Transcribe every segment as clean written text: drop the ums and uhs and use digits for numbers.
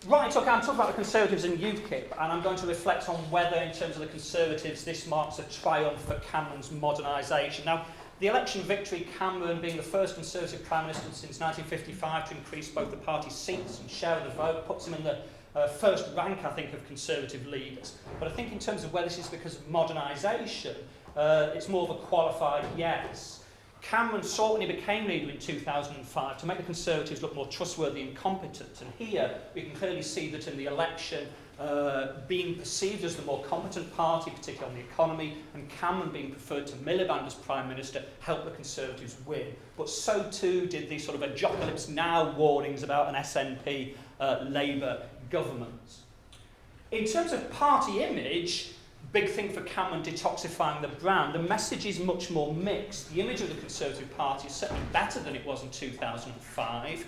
Right, okay, I'm talking about the Conservatives and UKIP, and I'm going to reflect on whether, in terms of the Conservatives, this marks a triumph for Cameron's modernisation. Now, the election victory, Cameron being the first Conservative Prime Minister since 1955 to increase both the party's seats and share of the vote, puts him in the first rank, I think, of Conservative leaders. But I think in terms of whether this is because of modernisation, it's more of a qualified yes. Cameron sought, when he became leader in 2005, to make the Conservatives look more trustworthy and competent. And here we can clearly see that in the election, being perceived as the more competent party, particularly on the economy, and Cameron being preferred to Miliband as Prime Minister, helped the Conservatives win. But so too did the sort of apocalypse now warnings about an SNP Labour government. In terms of party image, big thing for Cameron, detoxifying the brand. The message is much more mixed. The image of the Conservative Party is certainly better than it was in 2005,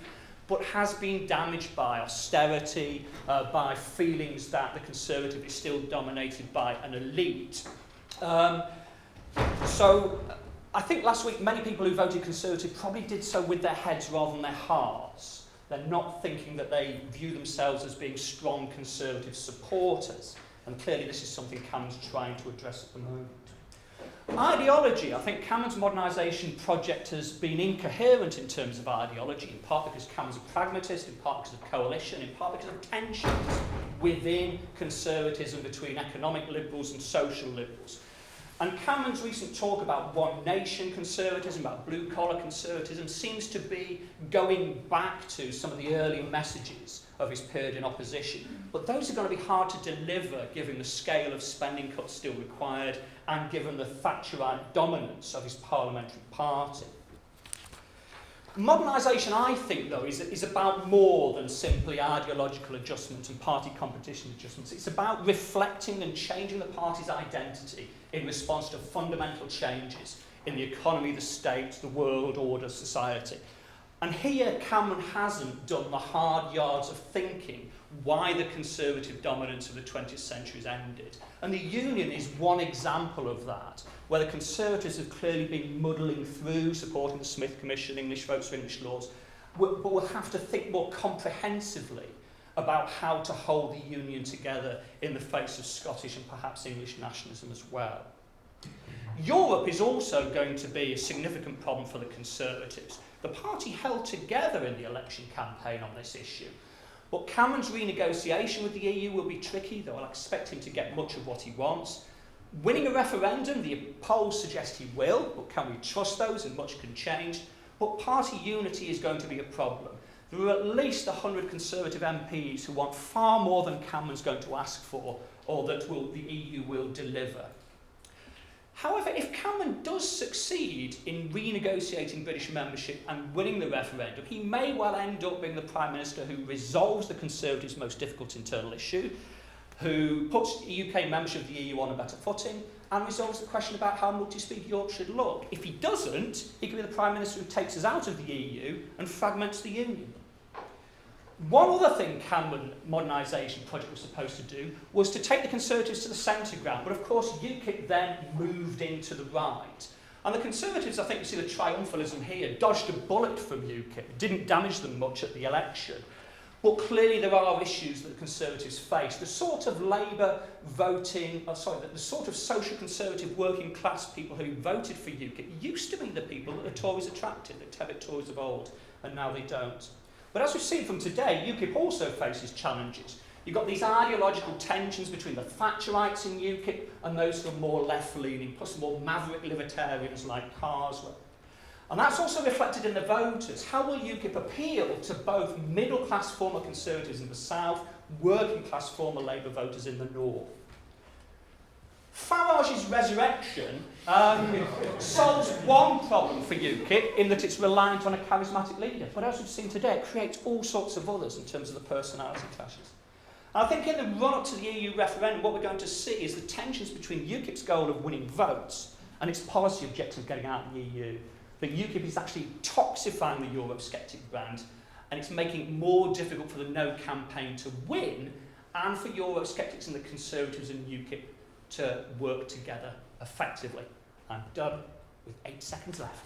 but has been damaged by austerity, by feelings that the Conservative is still dominated by an elite. So I think last week many people who voted Conservative probably did so with their heads rather than their hearts. They're not thinking that they view themselves as being strong Conservative supporters. And clearly this is something Cameron's trying to address at the moment. Ideology. I think Cameron's modernisation project has been incoherent in terms of ideology, in part because Cameron's a pragmatist, in part because of coalition, in part because of tensions within conservatism between economic liberals and social liberals. And Cameron's recent talk about one nation conservatism, about blue-collar conservatism, seems to be going back to some of the earlier messages of his period in opposition. But those are going to be hard to deliver given the scale of spending cuts still required and given the Thatcherite dominance of his parliamentary party. Modernisation, I think, though, is about more than simply ideological adjustments and party competition adjustments. It's about reflecting and changing the party's identity in response to fundamental changes in the economy, the state, the world order, society. And here Cameron hasn't done the hard yards of thinking why the Conservative dominance of the 20th century has ended. And the Union is one example of that, where the Conservatives have clearly been muddling through, supporting the Smith Commission, English votes for English laws, but will have to think more comprehensively about how to hold the Union together in the face of Scottish and perhaps English nationalism as well. Europe is also going to be a significant problem for the Conservatives. The party held together in the election campaign on this issue. But Cameron's renegotiation with the EU will be tricky, though I'll expect him to get much of what he wants. Winning a referendum, the polls suggest he will, but can we trust those? And much can change. But party unity is going to be a problem. There are at least 100 Conservative MPs who want far more than Cameron's going to ask for, or that the EU will deliver. However, if Cameron does succeed in renegotiating British membership and winning the referendum, he may well end up being the Prime Minister who resolves the Conservatives' most difficult internal issue, who puts UK membership of the EU on a better footing, and resolves the question about how multi-speed Europe should look. If he doesn't, he could be the Prime Minister who takes us out of the EU and fragments the Union. One other thing Cameron's modernisation project was supposed to do was to take the Conservatives to the centre ground, but of course UKIP then moved into the right. And the Conservatives, I think you see the triumphalism here, dodged a bullet from UKIP, didn't damage them much at the election. But clearly there are issues that the Conservatives face. The sort of Labour voting, the sort of social conservative working class people who voted for UKIP used to be the people that the Tories attracted, the Tevitt Tories of old, and now they don't. But as we've seen from today, UKIP also faces challenges. You've got these ideological tensions between the Thatcherites in UKIP and those who are more left-leaning, plus more maverick libertarians like Carswell. And that's also reflected in the voters. How will UKIP appeal to both middle-class former Conservatives in the south, working-class former Labour voters in the north? Farage's resurrection solves one problem for UKIP in that it's reliant on a charismatic leader. But as we've seen today, it creates all sorts of others in terms of the personality clashes. And I think in the run-up to the EU referendum, what we're going to see is the tensions between UKIP's goal of winning votes and its policy objective of getting out of the EU. That UKIP is actually toxifying the Eurosceptic brand, and it's making it more difficult for the No campaign to win and for Eurosceptics and the Conservatives and UKIP to work together effectively. I'm done with 8 seconds left.